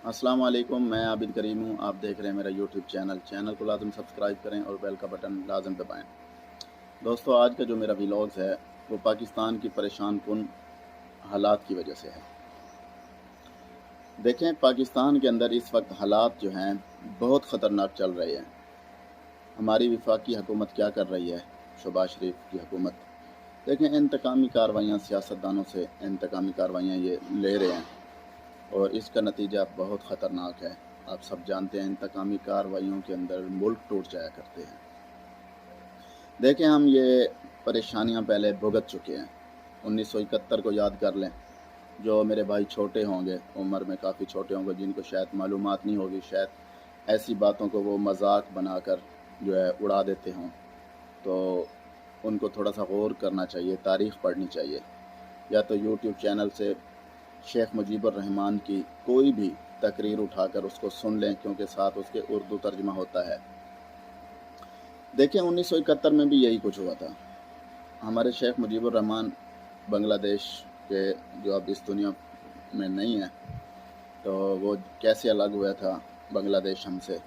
अस्सलाम वालेकुम, मैं आबिद करीम हूँ। आप देख रहे हैं मेरा यूट्यूब चैनल को लाजम सब्सक्राइब करें और बेल का बटन लाजम दबाएं। दोस्तों, आज का जो मेरा व्लॉग्स है वो पाकिस्तान की परेशान कुन हालात की वजह से है। देखें, पाकिस्तान के अंदर इस वक्त हालात जो हैं बहुत ख़तरनाक चल रहे हैं। हमारी वफाकी हुकूमत क्या कर रही है, शहबाज शरीफ की हुकूमत। देखें, इंतकामी कार्रवाइयाँ सियासतदानों से इंतकामी कार्रवाइयाँ ये ले रहे हैं और इसका नतीजा बहुत ख़तरनाक है। आप सब जानते हैं इंतकामी कार्रवाइयों के अंदर मुल्क टूट जाया करते हैं। देखें, हम ये परेशानियां पहले भुगत चुके हैं। 1971 को याद कर लें। जो मेरे भाई छोटे होंगे, उम्र में काफ़ी छोटे होंगे, जिनको शायद मालूमात नहीं होगी, शायद ऐसी बातों को वो मजाक बनाकर जो है उड़ा देते हों, तो उनको थोड़ा सा गौर करना चाहिए, तारीख़ पढ़नी चाहिए, या तो यूट्यूब चैनल से शेख मुजीबुर रहमान की कोई भी तकरीर उठाकर उसको सुन लें, क्योंकि साथ उसके उर्दू तर्जमा होता है। देखिए, 1971 में भी यही कुछ हुआ था। हमारे शेख मुजीबुर रहमान बांग्लादेश के, जो अब इस दुनिया में नहीं है, तो वो कैसे अलग हुआ था बांग्लादेश हमसे,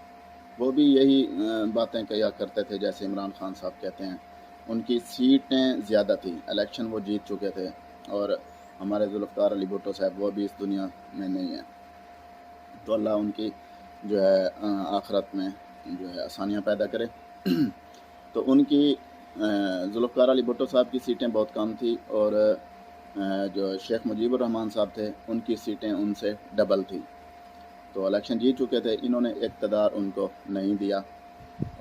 वो भी यही बातें किया करते थे जैसे इमरान खान साहब कहते हैं। उनकी सीटें ज़्यादा थी, इलेक्शन वो जीत चुके थे, और हमारे जुल्फ़िकार अली भुट्टो साहब वो भी इस दुनिया में नहीं है। तो अल्लाह उनकी जो है आखिरत में जो है आसानियाँ पैदा करे। तो उनकी जुल्फ़िकार अली भुट्टो साहब की सीटें बहुत कम थी, और जो शेख मुजीबुर रहमान साहब थे उनकी सीटें उनसे डबल थी। तो इलेक्शन जीत चुके थे, इन्होंने इक़्तिदार उनको नहीं दिया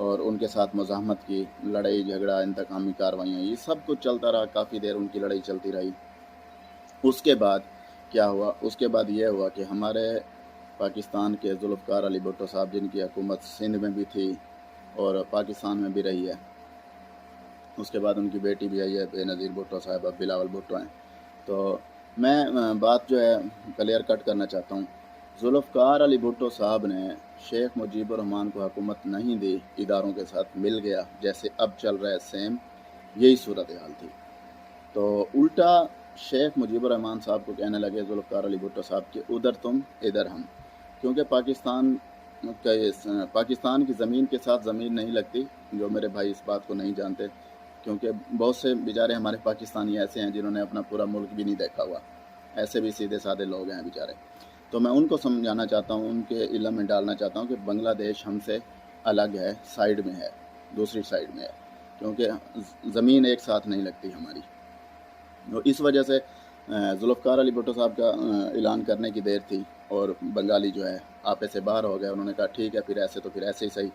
और उनके साथ मुज़ाहमत की, लड़ाई झगड़ा, इंतकामी कार्रवाइयाँ, ये सब कुछ चलता रहा। काफ़ी देर उनकी लड़ाई चलती रही। उसके बाद क्या हुआ? उसके बाद ये हुआ कि हमारे पाकिस्तान के जुल्फ़िकार अली भुट्टो साहब, जिनकी हुकूमत सिंध में भी थी और पाकिस्तान में भी रही है, उसके बाद उनकी बेटी भी आई है बेनज़ीर भुट्टो साहब, अब बिलावल भुट्टो हैं। तो मैं बात जो है क्लियर कट करना चाहता हूँ। जुल्फ़िकार अली भुट्टो साहब ने शेख मुजीबुर रहमान को हुकूमत नहीं दी, इदारों के साथ मिल गया, जैसे अब चल रहा है सेम यही सूरत हाल थी। तो उल्टा शेख मुजीबुर रहमान साहब को कहने लगे जुल्फ़िकार अली भुट्टो साहब के, उधर तुम इधर हम, क्योंकि पाकिस्तान की ज़मीन के साथ ज़मीन नहीं लगती। जो मेरे भाई इस बात को नहीं जानते, क्योंकि बहुत से बेचारे हमारे पाकिस्तानी ऐसे हैं जिन्होंने अपना पूरा मुल्क भी नहीं देखा हुआ, ऐसे भी सीधे साधे लोग हैं बेचारे। तो मैं उनको समझाना चाहता हूँ, उनके इल्म में डालना चाहता हूँ कि बांग्लादेश हमसे अलग है, साइड में है, दूसरी साइड में है, क्योंकि ज़मीन एक साथ नहीं लगती हमारी। तो इस वजह से जुल्फ़िकार अली भुट्टो साहब का ऐलान करने की देर थी, और बंगाली जो है आपे से बाहर हो गए। उन्होंने कहा ठीक है, फिर ऐसे तो फिर ऐसे ही सही,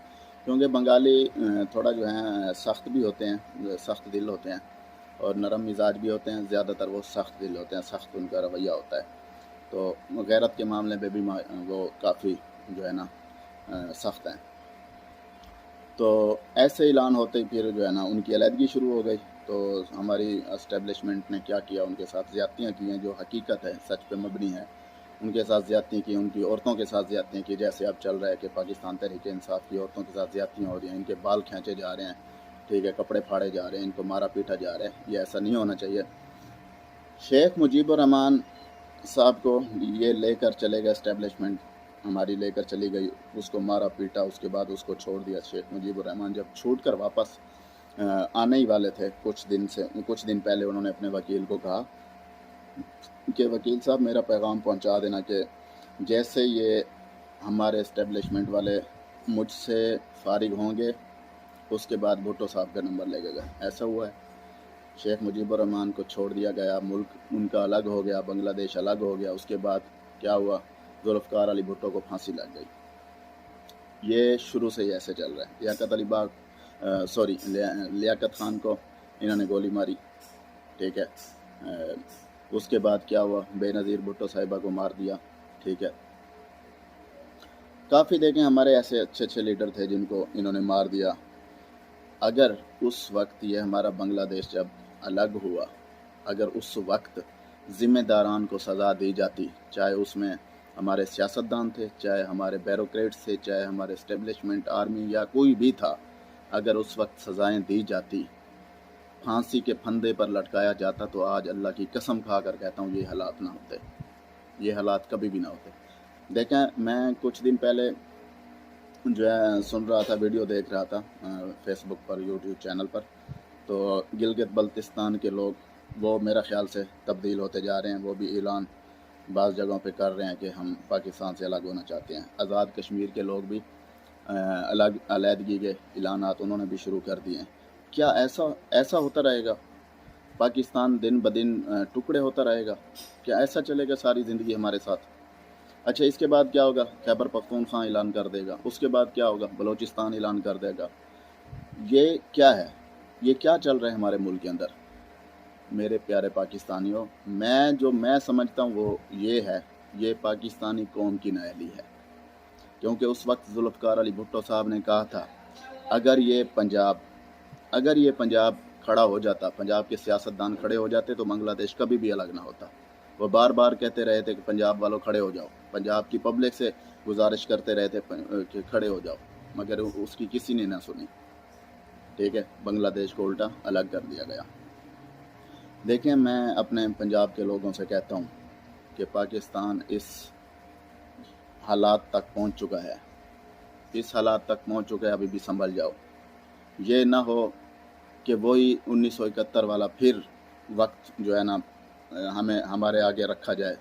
क्योंकि बंगाली थोड़ा जो है सख्त भी होते हैं, सख्त दिल होते हैं, और नरम मिजाज भी होते हैं। ज़्यादातर वो सख्त दिल होते हैं, सख्त उनका रवैया होता है। तो गैरत के मामले में भी वो काफ़ी जो है ना सख्त हैं। तो ऐसे ऐलान होते ही फिर जो है ना उनकी अलहदगी शुरू हो गई। तो हमारी एस्टेब्लिशमेंट ने क्या किया, उनके साथ ज़्यादतियाँ की हैं, जो हकीकत है, सच पे मबनी है। उनके साथ ज़्यादतियाँ की, उनकी औरतों के साथ ज़्यादतियाँ की, जैसे अब चल रहा है कि पाकिस्तान तहरीक इंसाफ की औरतों के साथ ज़्यादतियाँ हो रही हैं, इनके बाल खींचे जा रहे हैं, ठीक है, कपड़े फाड़े जा रहे हैं, इनको मारा पीटा जा रहा है। ये ऐसा नहीं होना चाहिए। शेख मुजीबुर रहमान साहब को ये लेकर चले गए, एस्टेब्लिशमेंट हमारी लेकर चली गई, उसको मारा पीटा, उसके बाद उसको छोड़ दिया। शेख मुजीबुर रहमान जब छूट कर वापस आने ही वाले थे, कुछ दिन पहले उन्होंने अपने वकील को कहा कि वकील साहब, मेरा पैगाम पहुंचा देना कि जैसे ये हमारे एस्टेब्लिशमेंट वाले मुझसे फारिग होंगे, उसके बाद भुट्टो साहब का नंबर ले गए। ऐसा हुआ है। शेख मुजीबुर रहमान को छोड़ दिया गया, मुल्क उनका अलग हो गया, बांग्लादेश अलग हो गया। उसके बाद क्या हुआ? जुल्फ़िकार अली भुट्टो को फांसी लग गई। ये शुरू से ही ऐसे चल रहा है। लियाकत खान को इन्होंने गोली मारी, ठीक है। उसके बाद क्या हुआ? बेनज़ीर भुट्टो साहिबा को मार दिया, ठीक है। काफ़ी देखें हमारे ऐसे अच्छे अच्छे लीडर थे जिनको इन्होंने मार दिया। अगर उस वक्त ये हमारा बांग्लादेश जब अलग हुआ, अगर उस वक्त ज़िम्मेदारान को सज़ा दी जाती, चाहे उसमें हमारे सियासतदान थे, चाहे हमारे ब्यूरोक्रेट्स थे, चाहे हमारे एस्टेब्लिशमेंट आर्मी या कोई भी था, अगर उस वक्त सज़ाएं दी जाती, फांसी के फंदे पर लटकाया जाता, तो आज अल्लाह की कसम खा कर कहता हूँ ये हालात ना होते, ये हालात कभी भी ना होते। دیکھیں میں کچھ دن پہلے جو ہے سن رہا تھا، ویڈیو دیکھ رہا تھا فیس بک پر، یوٹیوب چینل پر، تو گلگت بلتستان کے لوگ وہ میرا خیال سے تبدیل ہوتے جا رہے ہیں، وہ بھی اعلان بعض جگہوں پہ کر رہے ہیں کہ ہم پاکستان سے الگ ہونا چاہتے ہیں۔ آزاد کشمیر کے لوگ بھی علیحدگی کے اعلانات انہوں نے بھی شروع کر دیے ہیں۔ کیا ایسا ہوتا رہے گا؟ پاکستان دن بدن ٹکڑے ہوتا رہے گا؟ کیا ایسا چلے گا ساری زندگی ہمارے ساتھ؟ اچھا، اس کے بعد کیا ہوگا؟ خیبر پختونخوا اعلان کر دے گا، اس کے بعد کیا ہوگا؟ بلوچستان اعلان کر دے گا۔ یہ کیا ہے؟ یہ کیا چل رہا ہے ہمارے ملک کے اندر؟ میرے پیارے پاکستانیوں، میں سمجھتا ہوں وہ یہ ہے، یہ پاکستانی قوم کی نااہلی ہے، کیونکہ اس وقت ذوالفقار علی بھٹو صاحب نے کہا تھا اگر یہ پنجاب کھڑا ہو جاتا، پنجاب کے سیاستدان کھڑے ہو جاتے تو بنگلہ دیش کبھی بھی الگ نہ ہوتا۔ وہ بار بار کہتے رہے تھے کہ پنجاب والوں کھڑے ہو جاؤ، پنجاب کی پبلک سے گزارش کرتے رہے تھے کہ کھڑے ہو جاؤ، مگر اس کی کسی نے نہ سنی۔ ٹھیک ہے، بنگلہ دیش کو الٹا الگ کر دیا گیا۔ دیکھیں، میں اپنے پنجاب کے لوگوں سے کہتا ہوں کہ پاکستان اس حالات تک پہنچ چکا ہے، ابھی بھی سنبھل جاؤ۔ یہ نہ ہو کہ وہی 1971 والا پھر وقت جو ہے نا ہمارے آگے رکھا جائے۔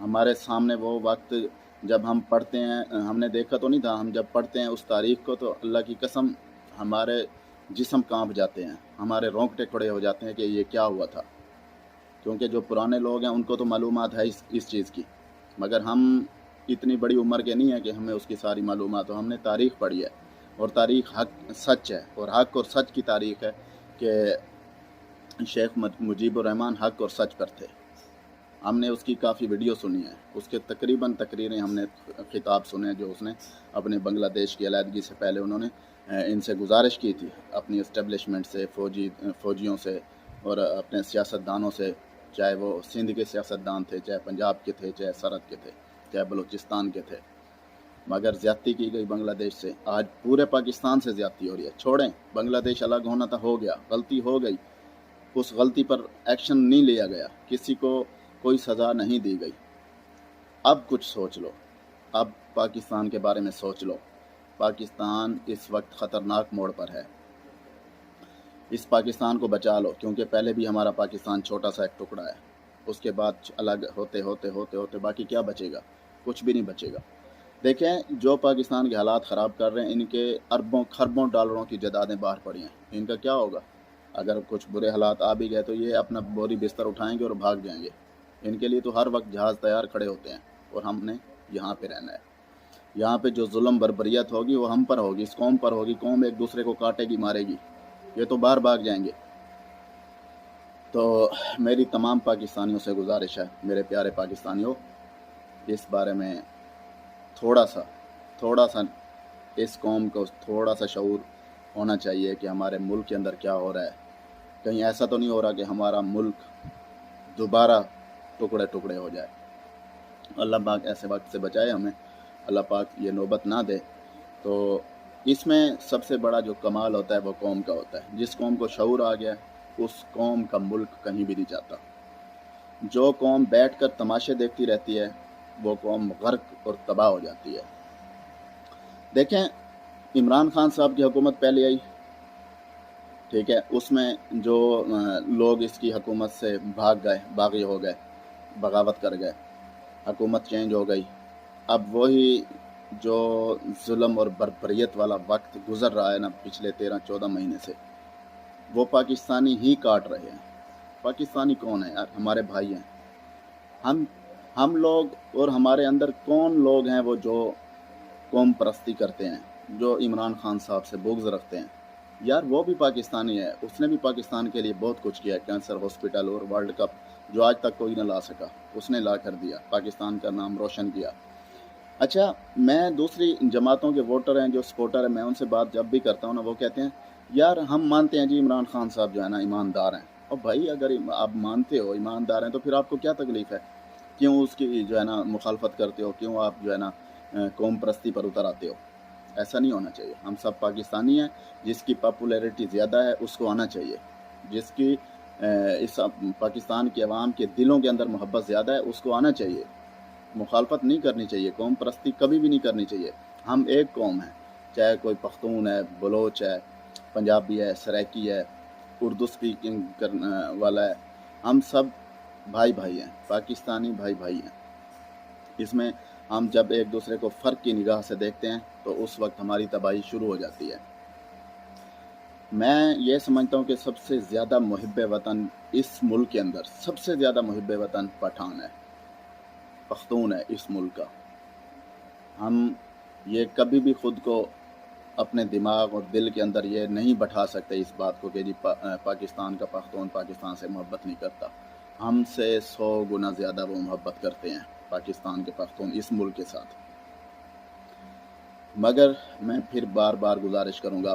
ہمارے سامنے وہ وقت جب ہم پڑھتے ہیں، ہم نے دیکھا تو نہیں تھا، ہم جب پڑھتے ہیں اس تاریخ کو تو اللہ کی قسم ہمارے جسم کانپ جاتے ہیں، ہمارے رونگٹے کھڑے ہو جاتے ہیں کہ یہ کیا ہوا تھا، کیونکہ جو پرانے لوگ ہیں ان کو تو معلومات ہے اس چیز کی، مگر ہم اتنی بڑی عمر کے نہیں ہیں کہ ہمیں اس کی ساری معلومات ہو۔ ہم نے تاریخ پڑھی ہے، اور تاریخ حق سچ ہے، اور حق اور سچ کی تاریخ ہے کہ شیخ مجیب الرحمن حق اور سچ پر تھے۔ ہم نے اس کی کافی ویڈیو سنی ہے، اس کے تقریباً تقریریں ہم نے خطاب سنے جو اس نے اپنے بنگلہ دیش کی علیحدگی سے پہلے انہوں نے ان سے گزارش کی تھی، اپنی اسٹیبلشمنٹ سے، فوجیوں سے اور اپنے سیاستدانوں سے، چاہے وہ سندھ کے سیاستدان تھے، چاہے پنجاب کے تھے، چاہے سرحد کے تھے، چاہے بلوچستان کے تھے، مگر زیادتی کی گئی بنگلہ دیش سے۔ آج پورے پاکستان سے زیادتی ہو رہی ہے۔ چھوڑیں، بنگلہ دیش الگ ہونا تھا، ہو گیا، غلطی ہو گئی، اس غلطی پر ایکشن نہیں لیا گیا، کسی کو کوئی سزا نہیں دی گئی۔ اب کچھ سوچ لو، اب پاکستان کے بارے میں سوچ لو۔ پاکستان اس وقت خطرناک موڑ پر ہے، اس پاکستان کو بچا لو، کیونکہ پہلے بھی ہمارا پاکستان چھوٹا سا ایک ٹکڑا ہے، اس کے بعد الگ ہوتے باقی کیا بچے گا؟ کچھ بھی نہیں بچے گا۔ دیکھیں، جو پاکستان کے حالات خراب کر رہے ہیں، ان کے اربوں خربوں ڈالروں کی جائیدادیں باہر پڑی ہیں، ان کا کیا ہوگا؟ اگر کچھ برے حالات آ بھی گئے تو یہ اپنا بوری بستر اٹھائیں گے اور بھاگ جائیں گے۔ ان کے لیے تو ہر وقت جہاز تیار کھڑے ہوتے ہیں، اور ہم نے یہاں پہ رہنا ہے۔ یہاں پہ جو ظلم بربریت ہوگی وہ ہم پر ہوگی، اس قوم پر ہوگی، قوم ایک دوسرے کو کاٹے گی، مارے گی، یہ تو باہر بھاگ جائیں گے۔ تو میری تمام پاکستانیوں سے گزارش ہے، میرے پیارے پاکستانیوں، اس بارے میں تھوڑا سا اس قوم کو تھوڑا سا شعور ہونا چاہیے کہ ہمارے ملک کے اندر کیا ہو رہا ہے۔ کہیں ایسا تو نہیں ہو رہا کہ ہمارا ملک دوبارہ ٹکڑے ٹکڑے ہو جائے۔ اللہ پاک ایسے وقت سے بچائے ہمیں، اللہ پاک یہ نوبت نہ دے۔ تو اس میں سب سے بڑا جو کمال ہوتا ہے وہ قوم کا ہوتا ہے۔ جس قوم کو شعور آ گیا اس قوم کا ملک کہیں بھی نہیں جاتا۔ جو قوم بیٹھ کر تماشے دیکھتی رہتی ہے وہ قوم غرق اور تباہ ہو جاتی ہے۔ دیکھیں، عمران خان صاحب کی حکومت پہلے آئی، ٹھیک ہے، اس میں جو لوگ اس کی حکومت سے باغی ہو گئے، بغاوت کر گئے، حکومت چینج ہو گئی۔ اب وہی جو ظلم اور بربریت والا وقت گزر رہا ہے نا پچھلے 13-14 مہینے سے، وہ پاکستانی ہی کاٹ رہے ہیں۔ پاکستانی کون ہے یار؟ ہمارے بھائی ہیں۔ ہم لوگ اور ہمارے اندر کون لوگ ہیں وہ جو قوم پرستی کرتے ہیں، جو عمران خان صاحب سے بغض رکھتے ہیں؟ یار وہ بھی پاکستانی ہے، اس نے بھی پاکستان کے لیے بہت کچھ کیا ہے، کینسر ہاسپٹل اور ورلڈ کپ جو آج تک کوئی نہ لا سکا، اس نے لا کر دیا، پاکستان کا نام روشن کیا۔ اچھا، میں دوسری جماعتوں کے ووٹر ہیں جو سپورٹر ہیں، میں ان سے بات جب بھی کرتا ہوں نا، وہ کہتے ہیں یار ہم مانتے ہیں جی عمران خان صاحب جو ہے نا ایماندار ہیں۔ اور بھائی اگر آپ مانتے ہو ایماندار ہیں تو پھر آپ کو کیا تکلیف ہے؟ کیوں اس کی جو ہے نا مخالفت کرتے ہو؟ کیوں آپ جو ہے نا قوم پرستی پر اتر آتے ہو؟ ایسا نہیں ہونا چاہیے۔ ہم سب پاکستانی ہیں، جس کی پاپولیرٹی زیادہ ہے اس کو آنا چاہیے، جس کی اس پاکستان کے عوام کے دلوں کے اندر محبت زیادہ ہے اس کو آنا چاہیے۔ मुखालफत नहीं करनी चाहिए, कौम परस्ती कभी भी नहीं करनी चाहिए। हम एक कौम हैं, चाहे कोई पख्तून है, बलोच है, पंजाबी है, सराइकी है, उर्दू स्पीकिंग करने वाला है, हम सब भाई भाई हैं, पाकिस्तानी भाई भाई हैं। इसमें हम जब एक दूसरे को फ़र्क की निगाह से देखते हैं तो उस वक्त हमारी तबाही शुरू हो जाती है। मैं ये समझता हूँ कि सबसे ज़्यादा मुहिब्ब वतन इस मुल्क के अंदर, सबसे ज़्यादा मुहिब्ब वतन पठान है, पख्तून है इस मुल्क का। हम ये कभी भी ख़ुद को अपने दिमाग और दिल के अंदर ये नहीं बैठा सकते इस बात को कि जी पाकिस्तान का पख्तून पाकिस्तान से मोहब्बत नहीं करता। हमसे 100 गुना ज़्यादा वो मोहब्बत करते हैं पाकिस्तान के पख्तून इस मुल्क के साथ। मगर मैं फिर बार बार गुजारिश करूँगा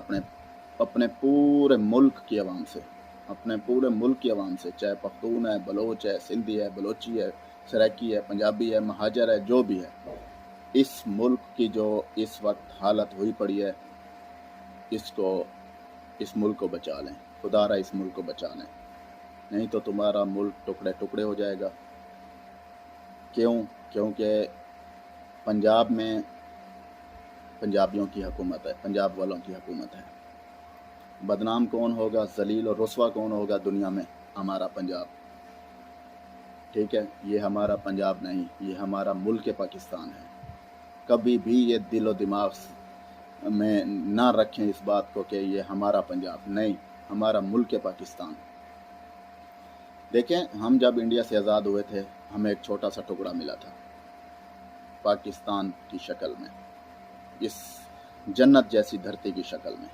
अपने पूरे मुल्क की आवाम से, अपने पूरे मुल्क की आवाम से, चाहे पख्तून है, बलोच है, सिंधी है, बलोची है, सराइकी है, पंजाबी है, महाजर है, जो भी है, इस मुल्क की जो इस वक्त हालत हुई पड़ी है, इस मुल्क को बचा लें, खुदारा इस मुल्क को बचा लें, नहीं तो तुम्हारा मुल्क टुकड़े टुकड़े हो जाएगा। क्यों? क्योंकि पंजाब में पंजाबियों की हुकूमत है, पंजाब वालों की हुकूमत है। बदनाम कौन होगा, जलील और रुस्वा कौन होगा दुनिया में? हमारा पंजाब। ठीक है, ये हमारा पंजाब नहीं, ये हमारा मुल्क पाकिस्तान है। कभी भी ये दिलो दिमाग में ना रखें इस बात को कि ये हमारा पंजाब नहीं, हमारा मुल्क पाकिस्तान। देखें, हम जब इंडिया से आज़ाद हुए थे, हमें एक छोटा सा टुकड़ा मिला था पाकिस्तान की शक्ल में, इस जन्नत जैसी धरती की शक्ल में।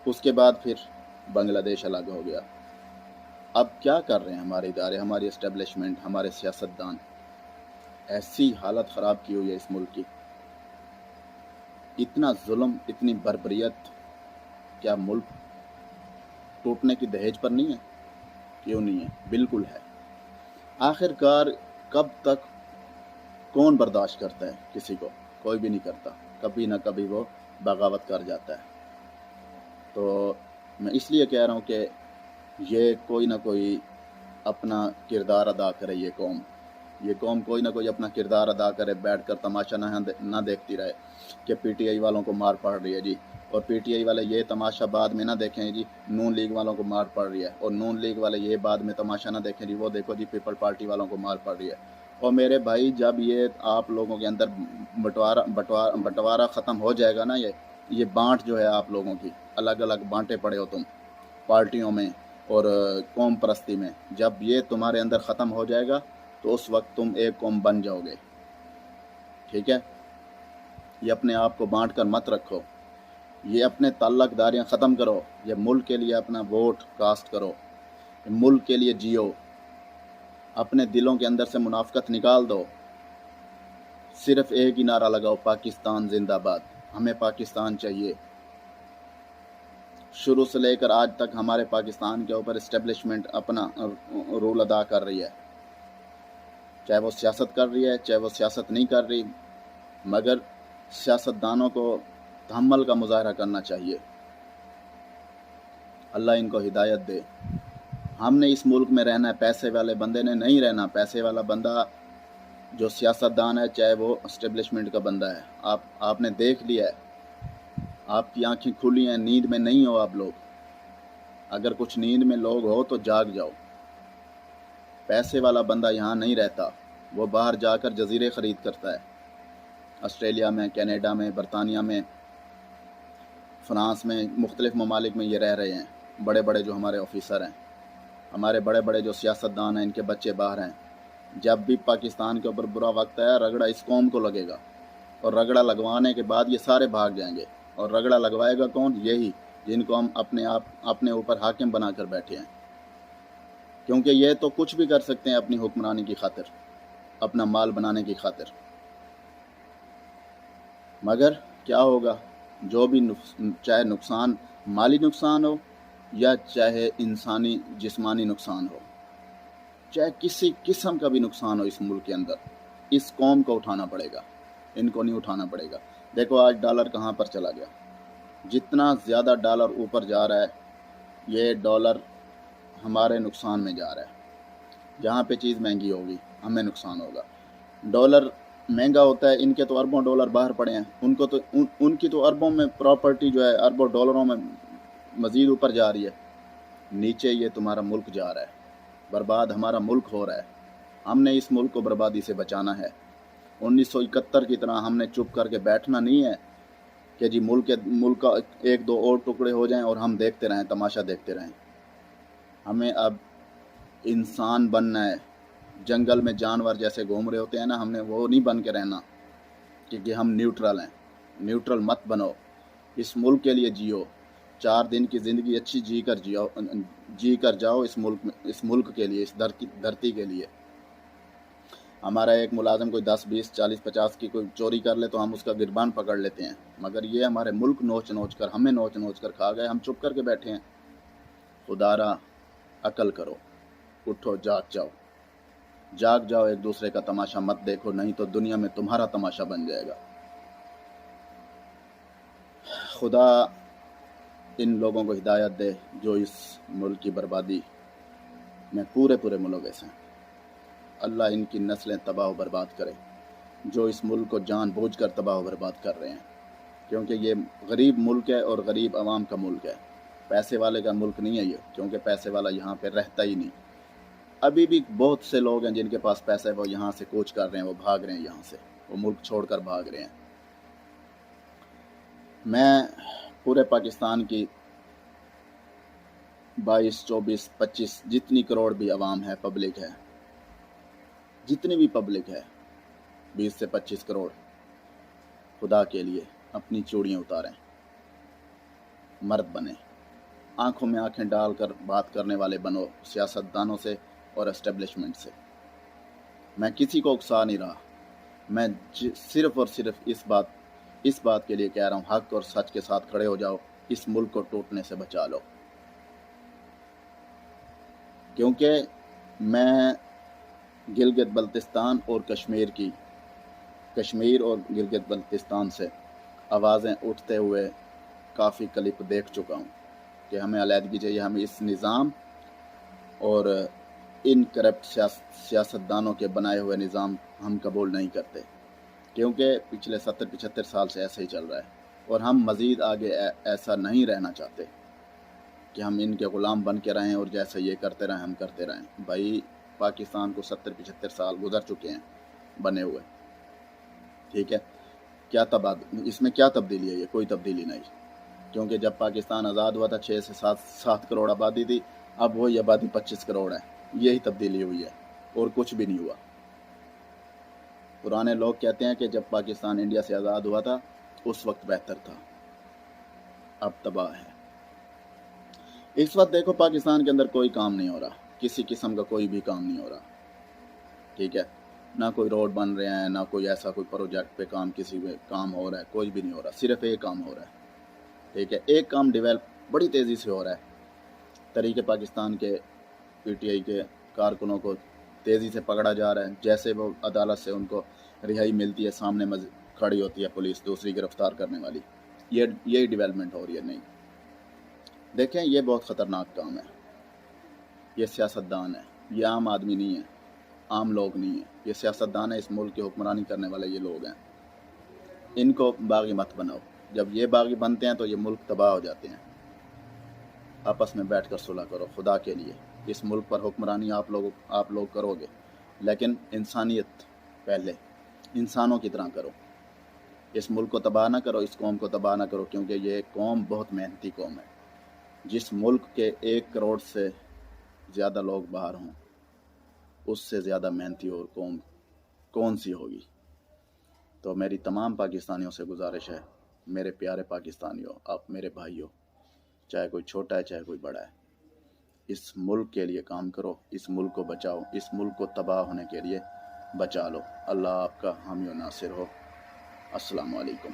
उसके बाद फिर बांग्लादेश अलग हो गया। अब क्या कर रहे हैं हमारे इदारे, हमारी एस्टेब्लिशमेंट, हमारे सियासतदान? ऐसी हालत ख़राब की हुई है इस मुल्क की, इतना जुल्म, इतनी बर्बरियत। क्या मुल्क टूटने की दहेज पर नहीं है? क्यों नहीं है? बिल्कुल है। आखिरकार कब तक कौन बर्दाश्त करता है किसी को? कोई भी नहीं करता, कभी ना कभी वो बगावत कर जाता है। तो मैं इसलिए कह रहा हूँ कि ये कोई ना कोई अपना किरदार अदा करे, ये कौम कोई ना कोई अपना किरदार अदा करे, बैठकर तमाशा ना देखती रहे कि पीटीआई वालों को मार पड़ रही है जी, और पीटीआई वाले ये तमाशा बाद में ना देखें जी नून लीग वालों को मार पड़ रही है, और नून लीग वाले ये बाद में तमाशा ना देखें जी वो देखो जी पीपल पार्टी वालों को मार पड़ रही है। और मेरे भाई, जब ये आप लोगों के अंदर बंटवारा ख़त्म हो जाएगा ना, ये बाँट जो है आप लोगों की, अलग अलग बाँटे पड़े हो तुम पार्टियों में और कौम परस्ती में, जब ये तुम्हारे अंदर ख़त्म हो जाएगा तो उस वक्त तुम एक कौम बन जाओगे। ठीक है, ये अपने आप को बांट कर मत रखो, ये अपने ताल्लुकदारियाँ ख़त्म करो, ये मुल्क के लिए अपना वोट कास्ट करो, मुल्क के लिए जियो, अपने दिलों के अंदर से मुनाफिकत निकाल दो। सिर्फ एक ही नारा लगाओ, पाकिस्तान जिंदाबाद, हमें पाकिस्तान चाहिए। शुरू से लेकर आज तक हमारे पाकिस्तान के ऊपर इस्टेब्लिशमेंट अपना रोल अदा कर रही है, चाहे वो सियासत कर रही है, चाहे वो सियासत नहीं कर रही, मगर सियासतदानों को तहम्मुल का मुजाहरा करना चाहिए। अल्लाह इनको हिदायत दे। हमने इस मुल्क में रहना है, पैसे वाले बंदे ने नहीं रहना। पैसे वाला बंदा जो सियासतदान है, चाहे वो इस्टेब्लिशमेंट का बंदा है, आपने देख लिया है, आपकी आंखें खुली हैं, नींद में नहीं हो आप लोग। अगर कुछ नींद में लोग हो तो जाग जाओ। पैसे वाला बंदा यहाँ नहीं रहता, वो बाहर जाकर जजीरे ख़रीद करता है, ऑस्ट्रेलिया में, कनाडा में, बरतानिया में, फ्रांस में, मुख्तलिफ़ ममालिक में ये रह रहे हैं। बड़े बड़े जो हमारे ऑफिसर हैं, हमारे बड़े बड़े जो सियासतदान हैं, इनके बच्चे बाहर हैं। जब भी पाकिस्तान के ऊपर बुरा वक्त आया, रगड़ा इस कौम को लगेगा, और रगड़ा लगवाने के बाद ये सारे भाग जाएंगे। और रगड़ा लगवाएगा कौन? यही जिनको हम अपने ऊपर हाकिम बनाकर बैठे हैं, क्योंकि ये तो कुछ भी कर सकते हैं अपनी हुक्मरानी की खातिर, अपना माल बनाने की खातिर। मगर क्या होगा? जो भी चाहे नुकसान, माली नुकसान हो या चाहे इंसानी जिस्मानी नुकसान हो, चाहे किसी किस्म का भी नुकसान हो इस मुल्क के अंदर, इस कौम को उठाना पड़ेगा, इनको नहीं उठाना पड़ेगा। देखो आज डॉलर कहाँ पर चला गया, जितना ज़्यादा डॉलर ऊपर जा रहा है, ये डॉलर हमारे नुकसान में जा रहा है। जहाँ पे चीज़ महंगी होगी हमें नुकसान होगा। डॉलर महंगा होता है, इनके तो अरबों डॉलर बाहर पड़े हैं, उनको तो उनकी तो अरबों में प्रॉपर्टी जो है अरबों डॉलरों में मज़ीद ऊपर जा रही है। नीचे ये तुम्हारा मुल्क जा रहा है, बर्बाद हमारा मुल्क हो रहा है। हमने इस मुल्क को बर्बादी से बचाना है। 1971 की तरह हमने चुप करके बैठना नहीं है कि जी मुल्क का एक दो और टुकड़े हो जाएं और हम देखते रहें, तमाशा देखते रहें। हमें अब इंसान बनना है। जंगल में जानवर जैसे घूम रहे होते हैं ना, हमने वो नहीं बन के रहना क्योंकि हम न्यूट्रल हैं। न्यूट्रल मत बनो, इस मुल्क के लिए जियो। 4 दिन की ज़िंदगी अच्छी जी कर जाओ इस मुल्क के लिए, इस धरती के लिए। हमारा एक मुलाजिम कोई 10, 20, 40, 50 की कोई चोरी कर ले तो हम उसका गिरबान पकड़ लेते हैं, मगर ये हमारे मुल्क हमें नोच नोच कर खा गए। हम चुप करके बैठे हैं। खुदारा अकल करो, उठो, जाग जाओ, एक दूसरे का तमाशा मत देखो, नहीं तो दुनिया में तुम्हारा तमाशा बन जाएगा। खुदा इन लोगों को हिदायत दे जो इस मुल्क की बर्बादी में पूरे मुल्क हैं। अल्लाह इनकी नस्लें तबाह बर्बाद करे जो इस मुल्क को जानबूझकर तबाह बर्बाद कर रहे हैं, क्योंकि ये गरीब मुल्क है और गरीब आवाम का मुल्क है। पैसे वाले का मुल्क नहीं है ये, क्योंकि पैसे वाला यहाँ पे रहता ही नहीं। अभी भी बहुत से लोग हैं जिनके पास पैसा है, वो यहाँ से कूच कर रहे हैं, वो भाग रहे हैं यहाँ से, वो मुल्क छोड़कर भाग रहे हैं। मैं पूरे पाकिस्तान की 22, 24, 25 जितनी करोड़ भी आवाम है, पब्लिक है, जितनी भी पब्लिक है, 20 से 25 करोड़, खुदा के लिए अपनी चूड़ियाँ उतारें, मर्द बने, आंखों में आंखें डालकर बात करने वाले बनो, सियासतदानों से और एस्टेब्लिशमेंट से। मैं किसी को उकसा नहीं रहा, मैं सिर्फ और सिर्फ इस बात के लिए कह रहा हूँ, हक और सच के साथ खड़े हो जाओ, इस मुल्क को टूटने से बचा लो। क्योंकि मैं गिलगित बल्तिस्तान और कश्मीर और गिलगित बल्तिस्तान से आवाज़ें उठते हुए काफ़ी क्लिप देख चुका हूँ कि हमें अलहदगी चाहिए। हम इस निज़ाम और इन करप्ट सियासतदानों के बनाए हुए निज़ाम हम कबूल नहीं करते, क्योंकि पिछले 70-75 साल से ऐसे ही चल रहा है और हम मज़ीद आगे ऐसा नहीं रहना चाहते कि हम इनके ग़ुलाम बन के रहें और जैसे ये करते रहें हम करते रहें। भाई, पाकिस्तान को 70-75 साल गुजर चुके हैं बने हुए, ठीक है। इसमें क्या तब्दीली है? ये कोई तब्दीली नहीं, क्योंकि जब पाकिस्तान आज़ाद हुआ था 6 से 7 करोड़ आबादी थी, अब वही आबादी 25 करोड़ है। यही तब्दीली हुई है और कुछ भी नहीं हुआ। पुराने लोग कहते हैं कि जब पाकिस्तान इंडिया से आज़ाद हुआ था उस वक्त बेहतर था, अब तबाह है। इस वक्त देखो पाकिस्तान के अंदर कोई काम नहीं हो रहा, किसी किस्म का कोई भी काम नहीं हो रहा, ठीक है। ना कोई रोड बन रहे हैं, ना कोई ऐसा कोई प्रोजेक्ट पे काम किसी पे काम हो रहा है, कोई भी नहीं हो रहा। सिर्फ एक काम हो रहा है, ठीक है। एक काम डेवलप बड़ी तेज़ी से हो रहा है। तरीके पाकिस्तान के PTI के कारकुनों को तेज़ी से पकड़ा जा रहा है। जैसे वो अदालत से उनको रिहाई मिलती है, सामने खड़ी होती है पुलिस दूसरी गिरफ्तार करने वाली। यही डेवलपमेंट हो रही है। नहीं, देखें, ये बहुत ख़तरनाक काम है। ये सियासतदान है, ये आम आदमी नहीं है, आम लोग नहीं है, ये सियासतदान है। इस मुल्क की हुक्मरानी करने वाले ये लोग हैं। इनको बागी मत बनाओ। जब ये बागी बनते हैं तो ये मुल्क तबाह हो जाते हैं। आपस में बैठकर सुलह करो खुदा के लिए। इस मुल्क पर हुक्मरानी आप लोग करोगे, लेकिन इंसानियत पहले, इंसानों की तरह करो। इस मुल्क को तबाह ना करो, इस कौम को तबाह ना करो, क्योंकि ये कौम बहुत मेहनती कौम है। जिस मुल्क के 1 करोड़ से ज़्यादा लोग बाहर हों, उससे ज़्यादा मेहनती और कौम कौन सी होगी। तो मेरी तमाम पाकिस्तानियों से गुजारिश है, मेरे प्यारे पाकिस्तानियों, आप मेरे भाई हो, चाहे कोई छोटा है चाहे कोई बड़ा है, इस मुल्क के लिए काम करो, इस मुल्क को बचाओ, इस मुल्क को तबाह होने के लिए बचा लो। अल्लाह आपका हामी और नासिर हो। अस्सलामु अलैकुम।